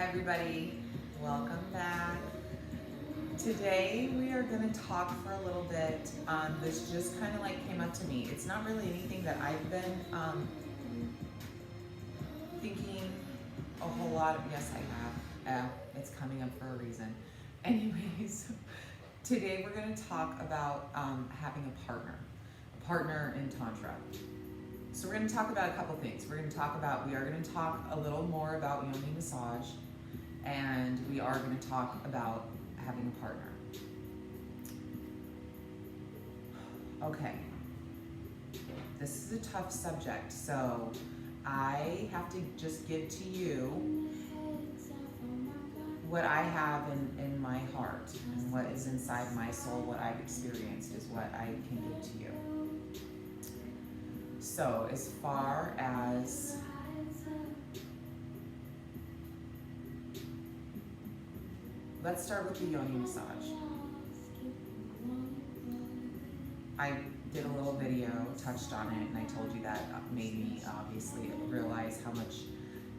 Hi everybody, welcome back. Today we are going to talk for a little bit. This just kind of like came up to me. It's not really anything that I've been thinking a whole lot of. Yes, I have. It's coming up for a reason. Anyways, today we're going to talk about having a partner in Tantra. So we're going to talk about a couple things. We are going to talk a little more about Yoni massage, and we are going to talk about having a partner. Okay, this is a tough subject, so I have to just give to you what I have in my heart and what is inside my soul. What I've experienced is what I can give to you. So as far as let's start with the Yoni massage. I did a little video, touched on it, and I told you that made me obviously realize how much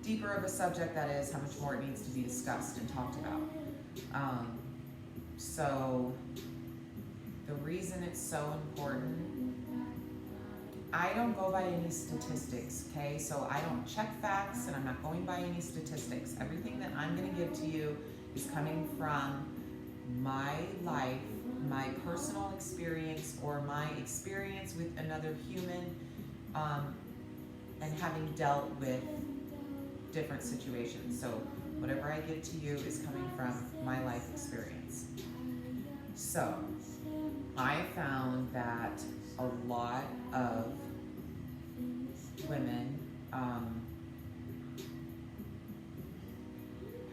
deeper of a subject that is, how much more it needs to be discussed and talked about. So the reason it's so important, I don't go by any statistics, okay? So I don't check facts and I'm not going by any statistics. Everything that I'm gonna give to you is coming from my life, my personal experience, or my experience with another human, and having dealt with different situations. So whatever I give to you is coming from my life experience. So I found that a lot of women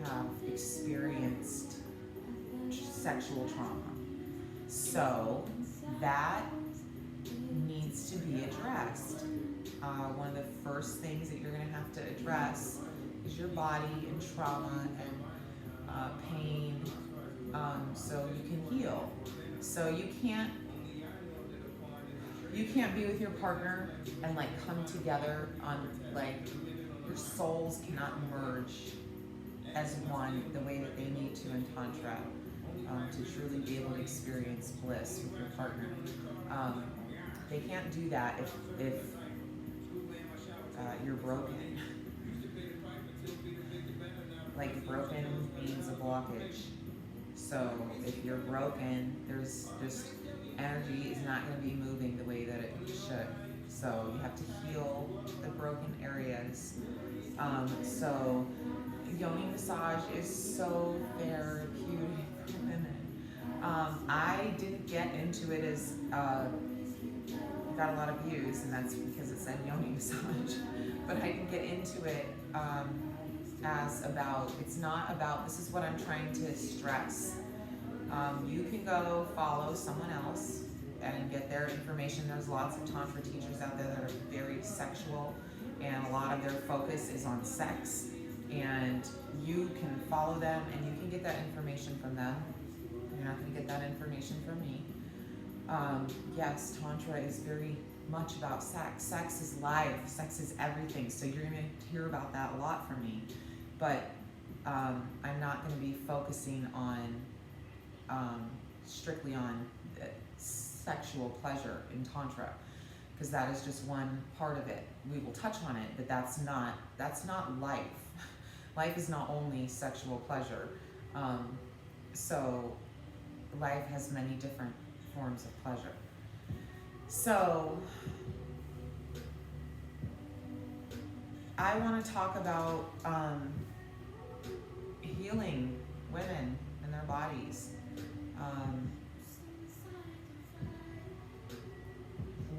have experienced sexual trauma. So that needs to be addressed. One of the first things that you're going to have to address is your body and trauma and pain, so you can heal. So you can't be with your partner and like come together on like your souls cannot merge as one the way that they need to in Tantra to truly be able to experience bliss with your partner. They can't do that if you're broken. Like broken means a blockage. So if you're broken, there's just energy is not going to be moving the way that it should. So you have to heal the broken areas. So Yoni massage is so therapeutic for women. I didn't get into it as got a lot of views, and that's because it said Yoni massage. But I didn't get into it as about. It's not about. This is what I'm trying to stress. You can go follow someone else and get their information. There's lots of Tantra teachers out there that are very sexual, and a lot of their focus is on sex. And you can follow them and you can get that information from them. You're not going to get that information from me. Yes, Tantra is very much about sex. Sex is life. Sex is everything. So you're going to hear about that a lot from me. But I'm not going to be focusing on strictly on sexual pleasure in Tantra, because that is just one part of it. We will touch on it, but that's not life. Life is not only sexual pleasure. So life has many different forms of pleasure. So I want to talk about healing women and their bodies.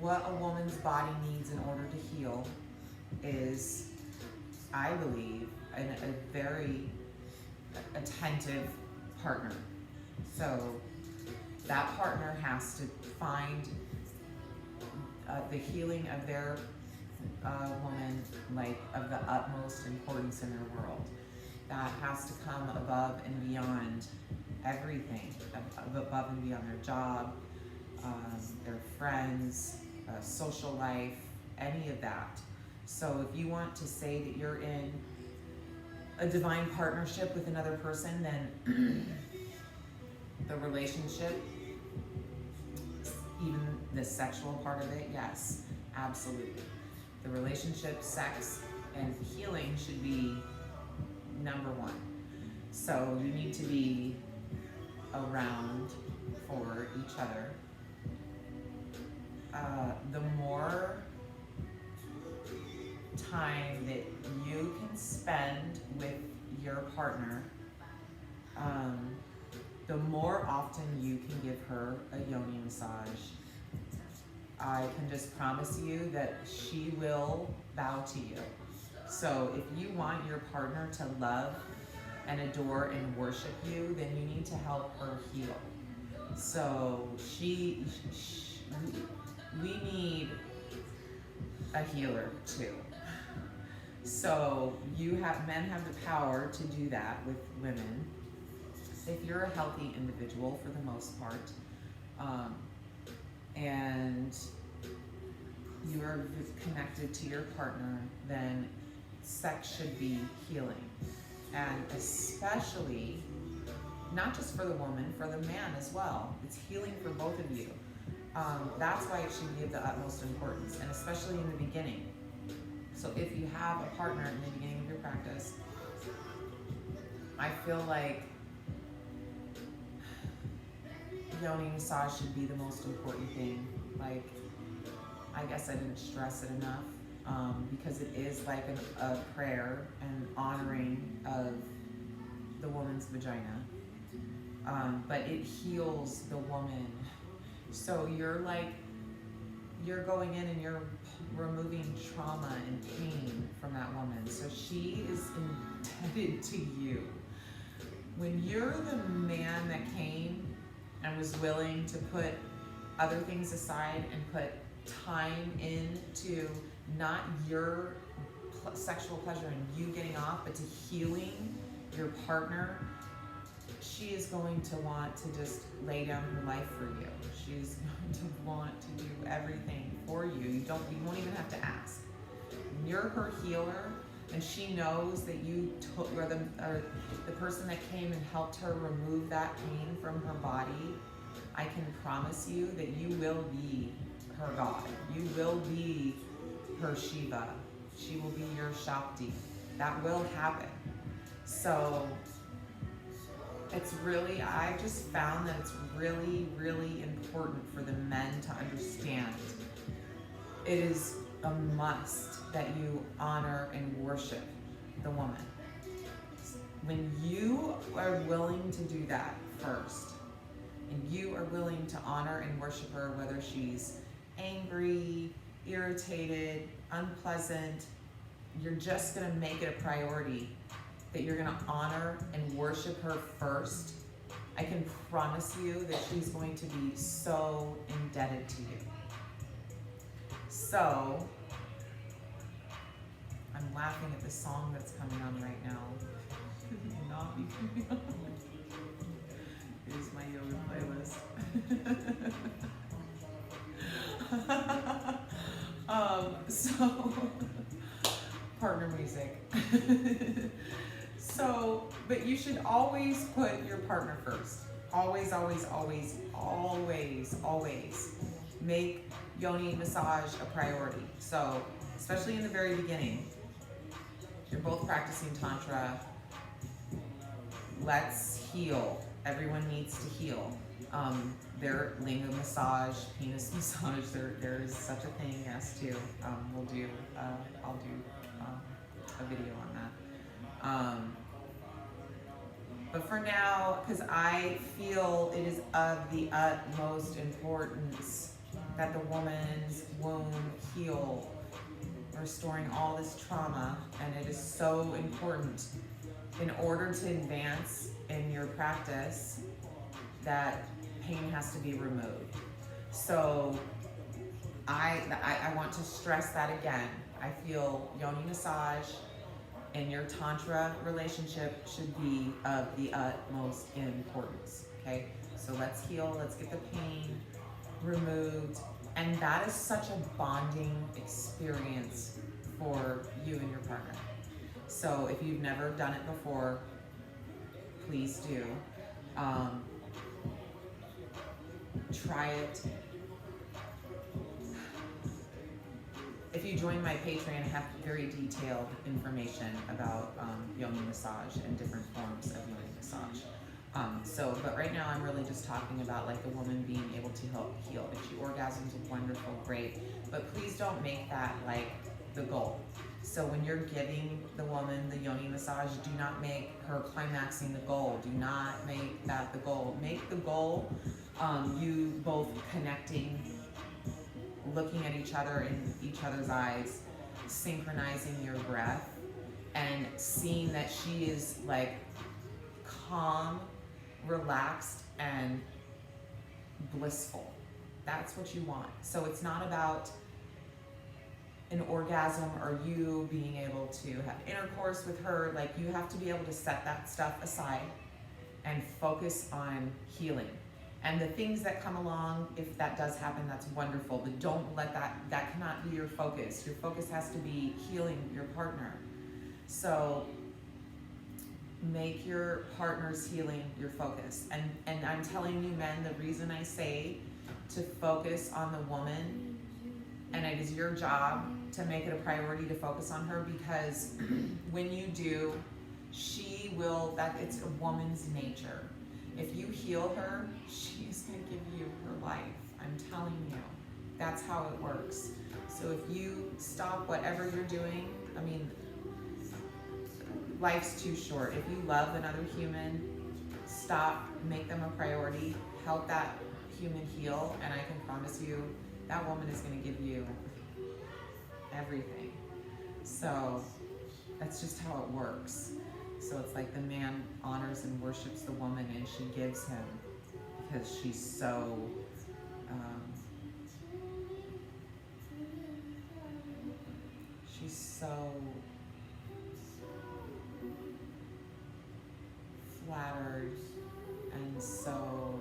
What a woman's body needs in order to heal is, I believe, a very attentive partner. So that partner has to find the healing of their woman like of the utmost importance in their world. That has to come above and beyond everything, above and beyond their job, their friends, social life, any of that. So if you want to say that you're in a divine partnership with another person, then the relationship, even the sexual part of it, yes, absolutely. The relationship, sex, and healing should be number one. So you need to be around for each other. The more time that you can spend with your partner, the more often you can give her a yoni massage. I can just promise you that she will bow to you. So if you want your partner to love and adore and worship you, then you need to help her heal. So we need a healer too. So men have the power to do that with women. If you're a healthy individual, for the most part, and you are connected to your partner, then sex should be healing. And especially, not just for the woman, for the man as well. It's healing for both of you. That's why it should be of the utmost importance, and especially in the beginning. So if you have a partner in the beginning of your practice, I feel like yoni massage should be the most important thing. Like, I guess I didn't stress it enough, because it is like a prayer and honoring of the woman's vagina. But it heals the woman. So you're going in and you're removing trauma and pain from that woman. So she is indebted to you. When you're the man that came and was willing to put other things aside and put time into not your sexual pleasure and you getting off, but to healing your partner, she is going to want to just lay down her life for you. She's going to want to do everything for you. You won't even have to ask. When you're her healer, and she knows that you are the person that came and helped her remove that pain from her body, I can promise you that you will be her God. You will be her Shiva. She will be your Shakti. That will happen. So I just found that it's really, really important for the men to understand. It is a must that you honor and worship the woman. When you are willing to do that first, and you are willing to honor and worship her, whether she's angry, irritated, unpleasant, you're just gonna make it a priority that you're gonna honor and worship her first. I can promise you that she's going to be so indebted to you. So, I'm laughing at the song that's coming on right now. Not be coming on. Here's my yoga playlist. So, partner music. So, but you should always put your partner first. Always, always, always, always, always make yoni massage a priority. So, especially in the very beginning, you're both practicing Tantra. Let's heal. Everyone needs to heal. Their linga massage, penis massage, there is such a thing, yes, too. I'll do a video on that. But for now, because I feel it is of the utmost importance that the woman's womb heal, restoring all this trauma, and it is so important in order to advance in your practice that pain has to be removed. So I want to stress that again. I feel yoni massage in your Tantra relationship should be of the utmost importance, okay? So let's heal, let's get the pain removed, and that is such a bonding experience for you and your partner. So if you've never done it before, please do. Try it. If you join my Patreon, I have very detailed information about Yoni massage and different forms of Yoni massage. But right now I'm really just talking about like the woman being able to help heal. If she orgasms, wonderful, great. But please don't make that like the goal. So when you're giving the woman the Yoni massage, do not make her climaxing the goal. Do not make that the goal. Make the goal you both connecting, looking at each other in each other's eyes, synchronizing your breath, and seeing that she is like calm, relaxed, and blissful. That's what you want. So it's not about an orgasm or you being able to have intercourse with her. Like, you have to be able to set that stuff aside and focus on healing. And the things that come along, if that does happen, that's wonderful, but don't let that cannot be your focus. Your focus has to be healing your partner. So make your partner's healing your focus. And I'm telling you, men, the reason I say to focus on the woman, and it is your job to make it a priority to focus on her, because when you do, she will, it's a woman's nature. If you heal her, she is going to give you her life. I'm telling you. That's how it works. So if you stop whatever you're doing, I mean, life's too short. If you love another human, stop, make them a priority, help that human heal, and I can promise you that woman is going to give you everything. So that's just how it works. So it's like the man honors and worships the woman, and she gives him, because she's so flattered and so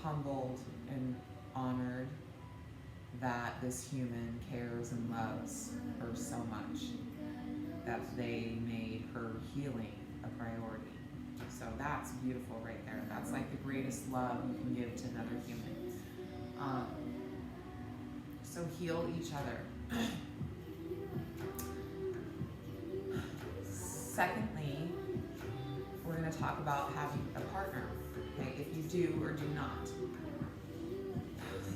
humbled and honored that this human cares and loves her so much that they made her healing a priority. So that's beautiful right there. That's like the greatest love you can give to another human. So heal each other. Secondly, we're going to talk about having a partner. Okay, if you do or do not.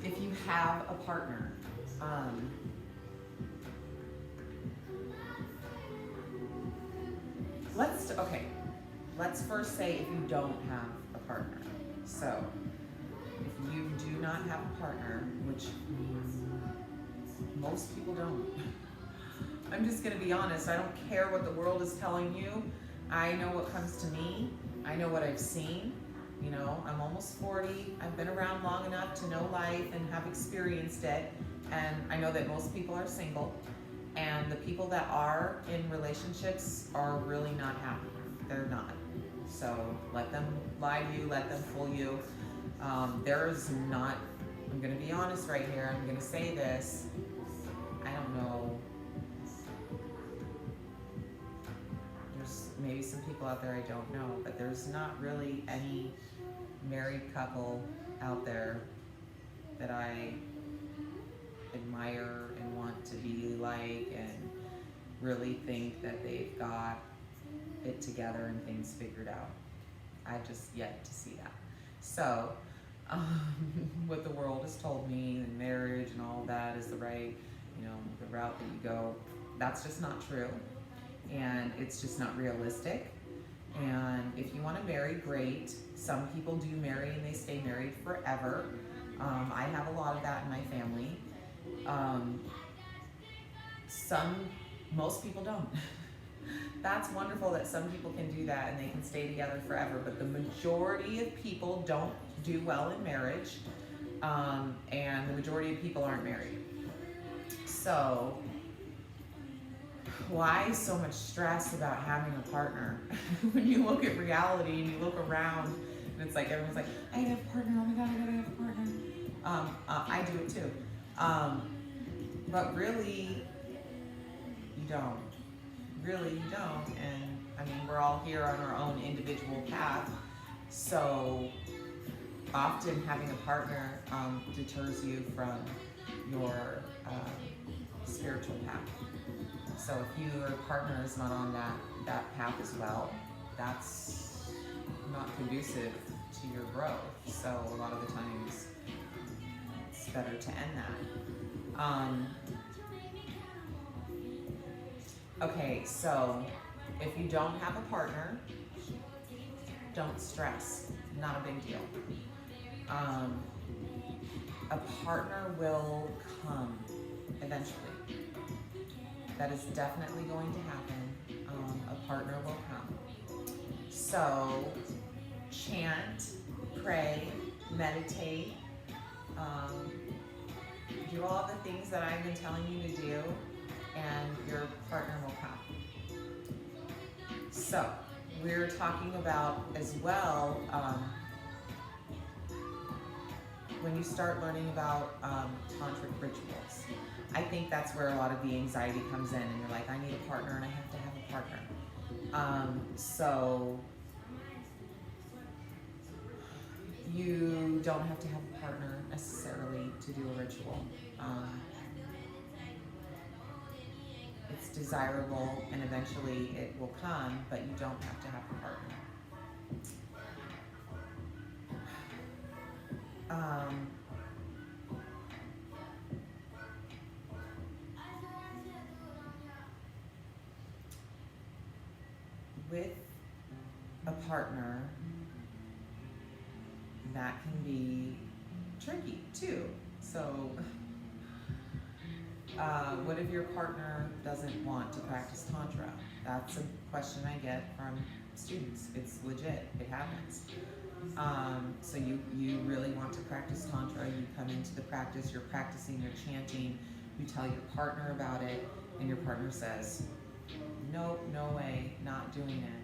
If you have a partner, let's first say if you don't have a partner. So if you do not have a partner, which most people don't, I'm just going to be honest. I don't care what the world is telling you. I know what comes to me. I know what I've seen. You know, I'm almost 40. I've been around long enough to know life and have experienced it. And I know that most people are single. And the people that are in relationships are really not happy. They're not. So let them lie to you. Let them fool you. There's not, I'm going to be honest right here. I'm going to say this. I don't know. There's maybe some people out there I don't know, but there's not really any married couple out there that I admire and want to be like and really think that they've got it together and things figured out. I've just yet to see that. So what the world has told me, and marriage and all that is the right, you know, the route that you go, that's just not true. And it's just not realistic. And if you want to marry, great. Some people do marry and they stay married forever. I have a lot of that in my family. Most people don't. That's wonderful that some people can do that and they can stay together forever, but the majority of people don't do well in marriage, and the majority of people aren't married. So why so much stress about having a partner? When you look at reality and you look around and it's like everyone's like, I gotta have a partner, oh my god, I gotta have a partner. I do it too. But really, you don't. Really, you don't. And I mean, we're all here on our own individual path. So often having a partner deters you from your spiritual path. So if your partner is not on that path as well, that's not conducive to your growth. So a lot of the times it's better to end that. Okay, so if you don't have a partner, don't stress. Not a big deal. A partner will come eventually. That is definitely going to happen. A partner will come. So chant, pray, meditate, do all the things that I've been telling you to do, and your partner will come. So we're talking about as well, when you start learning about tantric rituals. I think that's where a lot of the anxiety comes in, and you're like, I need a partner and I have to have a partner. So you don't have to have a partner necessarily to do a ritual. It's desirable and eventually it will come, but you don't have to have a partner. With a partner, that can be tricky too. So what if your partner doesn't want to practice Tantra? That's a question I get from students. It's legit, it happens. So you really want to practice Tantra, you come into the practice, you're practicing, you're chanting, you tell your partner about it, and your partner says, nope, no way, not doing it.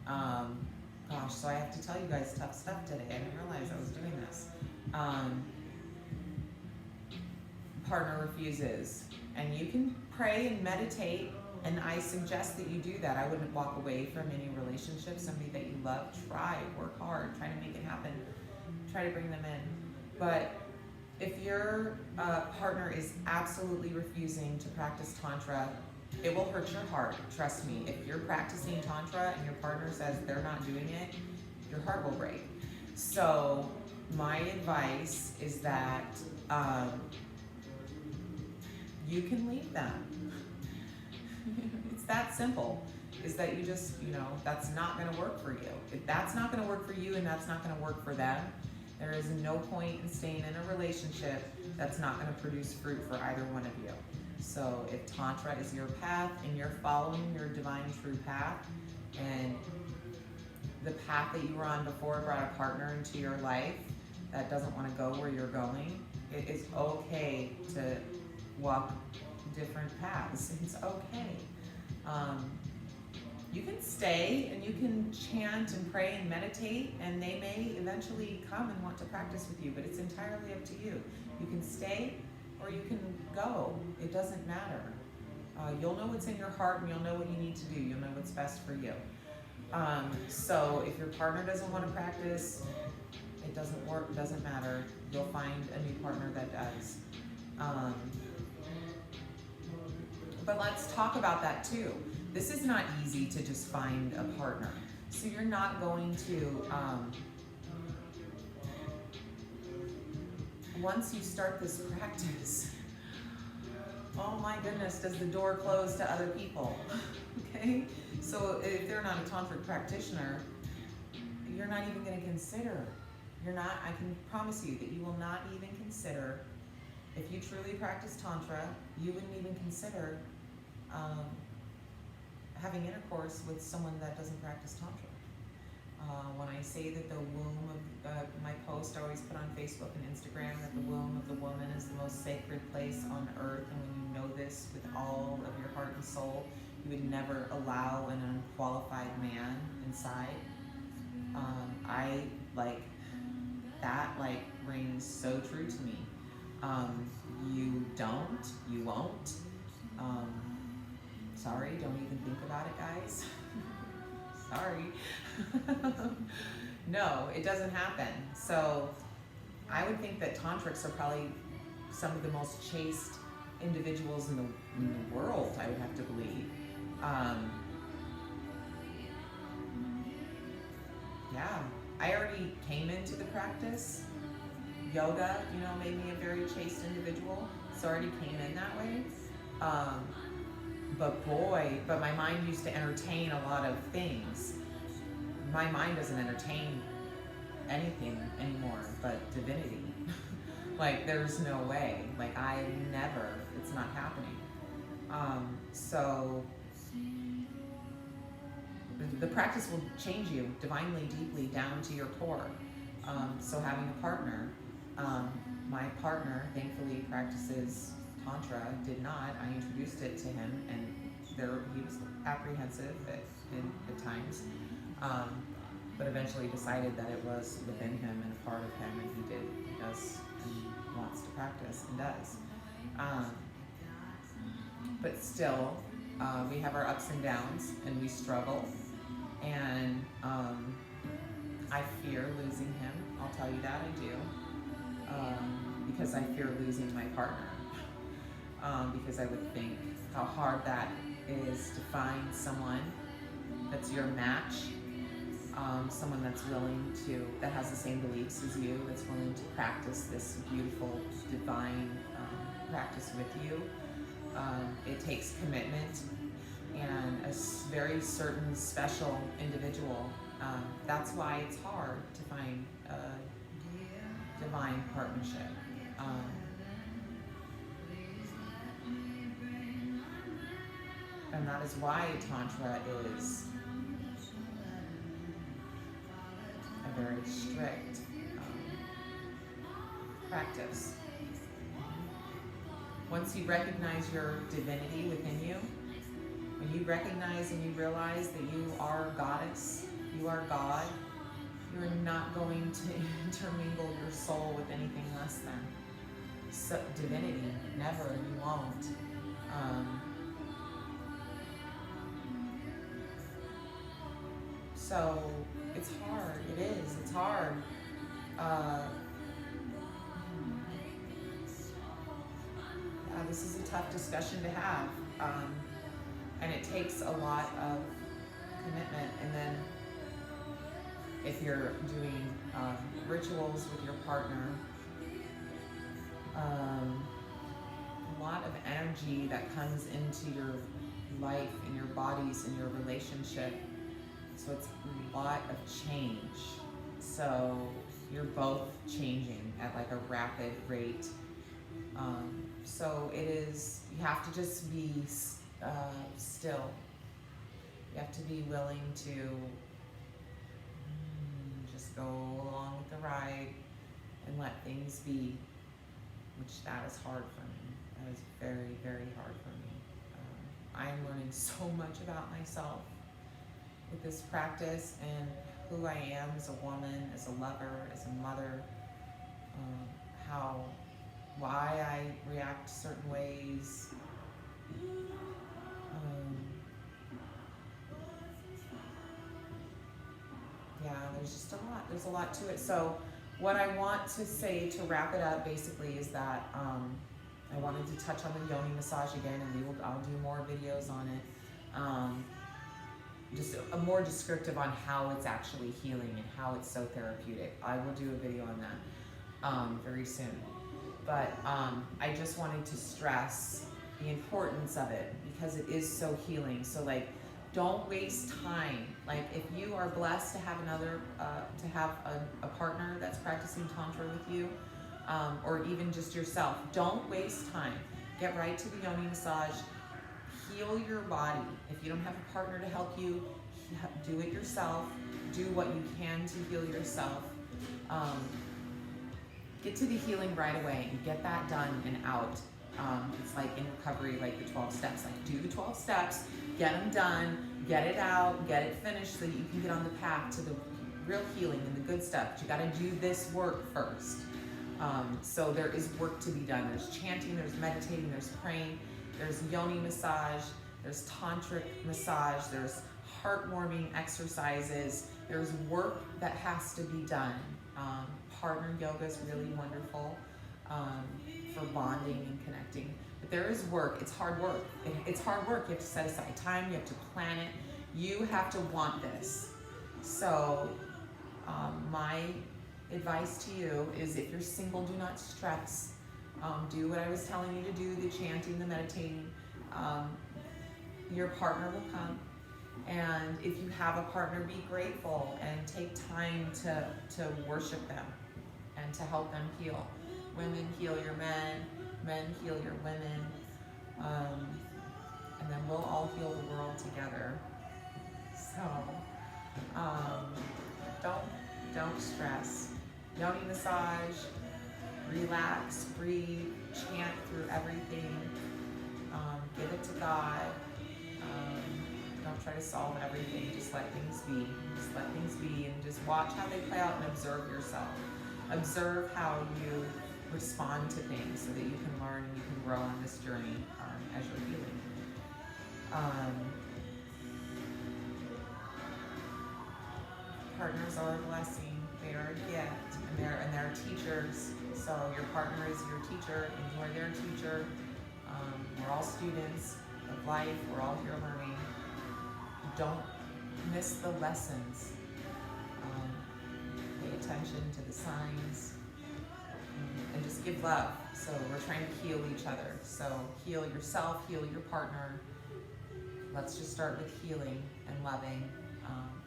Gosh, so I have to tell you guys tough stuff today. I didn't realize I was doing this. Partner refuses. And you can pray and meditate, and I suggest that you do that. I wouldn't walk away from any relationship, somebody that you love. Try, work hard, try to make it happen, try to bring them in. But if your partner is absolutely refusing to practice Tantra, it will hurt your heart, trust me. If you're practicing Tantra and your partner says they're not doing it, your heart will break. So my advice is that you can leave them. It's that simple, is that you just, that's not gonna work for you. If that's not gonna work for you and that's not gonna work for them, there is no point in staying in a relationship that's not gonna produce fruit for either one of you. So if Tantra is your path and you're following your divine true path, and the path that you were on before brought a partner into your life that doesn't want to go where you're going, it is okay to walk different paths. It's okay. You can stay and you can chant and pray and meditate, and they may eventually come and want to practice with you, but it's entirely up to you. You can stay or you can go. It doesn't matter. You'll know what's in your heart and you'll know what you need to do. You'll know what's best for you. So if your partner doesn't want to practice, it doesn't work, it doesn't matter. You'll find a new partner that does. But let's talk about that too. This is not easy to just find a partner. So you're not going to, once you start this practice, oh my goodness, does the door close to other people? Okay? So if they're not a tantric practitioner, you're not even going to consider. I can promise you that you will not even consider, if you truly practice Tantra, you wouldn't even consider having intercourse with someone that doesn't practice Tantra. When I say that the womb of my post I always put on Facebook and Instagram, that the womb of the woman is the most sacred place on earth, and when you know this with all of your heart and soul, you would never allow an unqualified man inside. That rings so true to me. You won't. Sorry, don't even think about it, guys. Sorry. No, it doesn't happen. So I would think that tantrics are probably some of the most chaste individuals in the world, I would have to believe. Yeah, I already came into the practice. Yoga, made me a very chaste individual, so I already came in that way. But my mind used to entertain a lot of things. My mind doesn't entertain anything anymore but divinity. Like, there's no way. Like, it's not happening. So the practice will change you divinely, deeply down to your core. So having a partner, my partner thankfully practices Tantra, did not. I introduced it to him, and he was apprehensive at times, but eventually decided that it was within him and a part of him, and he does, and wants to practice and does. But still, we have our ups and downs, and we struggle, and I fear losing him. I'll tell you that I do, because I fear losing my partner. Because I would think how hard that is to find someone that's your match, someone that's that has the same beliefs as you, that's willing to practice this beautiful, divine practice with you. It takes commitment and a very certain special individual. That's why it's hard to find a divine partnership. And that is why Tantra is a very strict practice. Once you recognize your divinity within you, when you recognize and you realize that you are goddess, you are God, you're not going to intermingle your soul with anything less than divinity. Never, you won't. So it's hard. It is. It's hard. This is a tough discussion to have, and it takes a lot of commitment. And then, if you're doing rituals with your partner, a lot of energy that comes into your life and your bodies and your relationship. So it's a lot of change. So you're both changing at like a rapid rate. So it is, you have to just be still. You have to be willing to just go along with the ride and let things be, which that is hard for me. That is very, very hard for me. I am learning so much about myself with this practice and who I am as a woman, as a lover, as a mother, why I react certain ways. Yeah, there's just a lot. There's a lot to it. So what I want to say to wrap it up basically is that I wanted to touch on the Yoni massage again, and I'll do more videos on it. Just a more descriptive on how it's actually healing and how it's so therapeutic. I will do a video on that very soon. But I just wanted to stress the importance of it because it is so healing. So like, don't waste time. Like if you are blessed to have a partner that's practicing Tantra with you, or even just yourself, don't waste time. Get right to the Yoni massage. Heal your body. If you don't have a partner to help you, do it yourself. Do what you can to heal yourself. Get to the healing right away and get that done and out. It's like in recovery, like the 12 steps. Like do the 12 steps, get them done, get it out, get it finished so that you can get on the path to the real healing and the good stuff. But you got to do this work first. So there is work to be done. There's chanting, there's meditating, there's praying, there's Yoni massage, there's tantric massage, there's heartwarming exercises, there's work that has to be done. Partner yoga is really wonderful for bonding and connecting. But there is work. It's hard work. It's hard work. You have to set aside time. You have to plan it. You have to want this. So my advice to you is, if you're single, do not stress. Do what I was telling you to do, the chanting, the meditating. Your partner will come. And if you have a partner, be grateful and take time to worship them and to help them heal. Women, heal your men. Men, heal your women. And then we'll all heal the world together. So don't stress. Yoni massage, relax, breathe, chant through everything. Give it to God. Don't try to solve everything. Just let things be. Just let things be, and just watch how they play out and observe yourself. Observe how you respond to things so that you can learn and you can grow on this journey as you're healing. Partners are a blessing. They are a gift, and they're teachers. So your partner is your teacher. Enjoy their teacher. We're all students of life. We're all here learning. Don't miss the lessons. Pay attention to the signs, and just give love. So we're trying to heal each other. So heal yourself, heal your partner. Let's just start with healing and loving.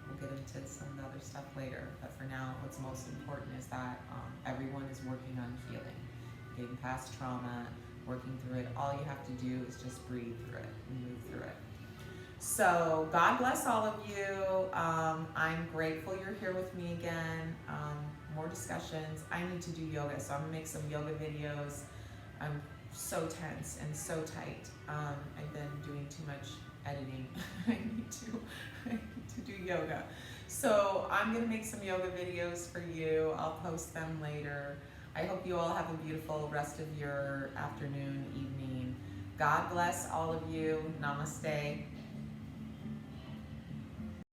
We'll get into some other stuff later, but for now, what's most important is that everyone is working on healing, getting past trauma, working through it. All you have to do is just breathe through it and move through it. So God bless all of you. I'm grateful you're here with me again. More discussions. I need to do yoga, so I'm gonna make some yoga videos. I'm so tense and so tight. I've been doing too much editing. I need to do yoga. So I'm gonna make some yoga videos for you. I'll post them later. I hope you all have a beautiful rest of your afternoon, evening. God bless all of you. Namaste.